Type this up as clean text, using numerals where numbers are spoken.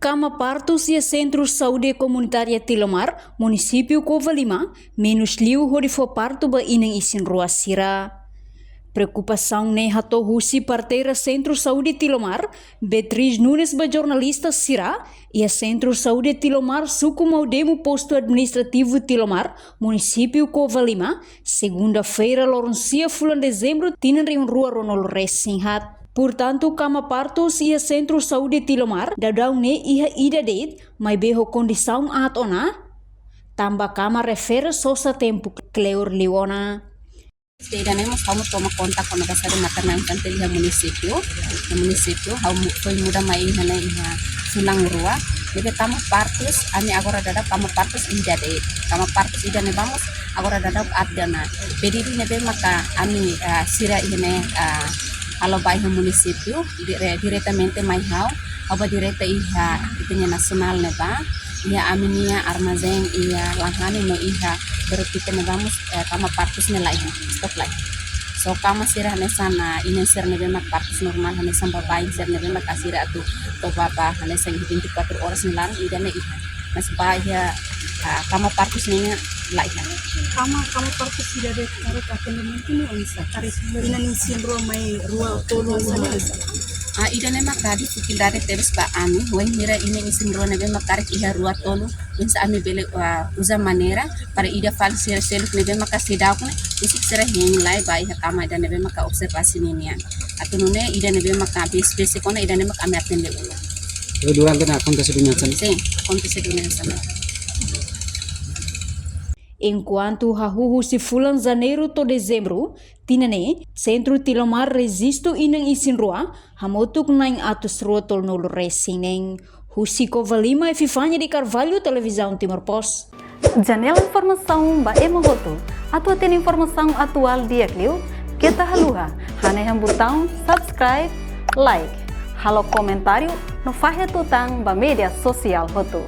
Cama Partos e a Centro Saúde Comunitária Tilomar, município Covalima, menos liu hori for parto ba inang isin rua sira. Preocupação ne hato husi parteira Centro Saúde Tilomar, Beatriz Nunes ba jornalista sira, e a Centro Saúde Tilomar suku mau demo posto administrativo Tilomar, município Covalima, segunda-feira lorencia fulan dezembro tinanri rua ronol resinhat. Portanto, Cama Partos e a Centro Saúde Tilomar dadau ne iha ida det, mai beho condição atona, tamba Cama refere sosa tempo Cleur Leona. Tenemos kamu toma kontak con la casa de materna infantil di municipio, foi muda mai hana iha sulang rua. Jadi Cama Partos, ami agora dada Cama Partos ida de, Cama Partos ida ne vamos agora dada adana. Pedidi ne be maka ami sira ihne kalau baik municipio directamente mai hau aba direta iha itunya nasional ne ba ia aminia armazém ia lahani no iha berpikir ne vamos Cama Partos ne lai stop lai so kama sira ne sana inen sir ne mak partos normal hane samba bain sir ne mak asira tu to baba hane sang 24 horas ne lang ida ne iha mas bahaya Cama Partos ne lai Cama Partos tidak ada tarik atendimento ni onsa tarik inanin rua mai rua tolo sana ida ne makari sikildare teres ba ami wai mira ini isin rua nebe makarik iha rua tolo insa ami bele usa maneira para ida fal ser nebe makasida ko usik sera heng lai ba iha Cama ida nebe maka observasi nian atunune ida nebe maka base kona ida nebe kami atende ulo durante na acontece dunia sana sim acontece dunia sana. Enquanto hahuhu si fulan janeiro to dezembro, tinane, Centro Tilomar resisto inang isin rua, hamotuk naing atus rua tol nolo resineng. Husi Covalima e Fifanya de Carvalho, Televisão Timor Post. Janela informação ba emogoto, atau tem informação atual dia kliu, kita haluha, hane botão subscribe, like, halo comentário, no fahe tutang ba media sosial hotu.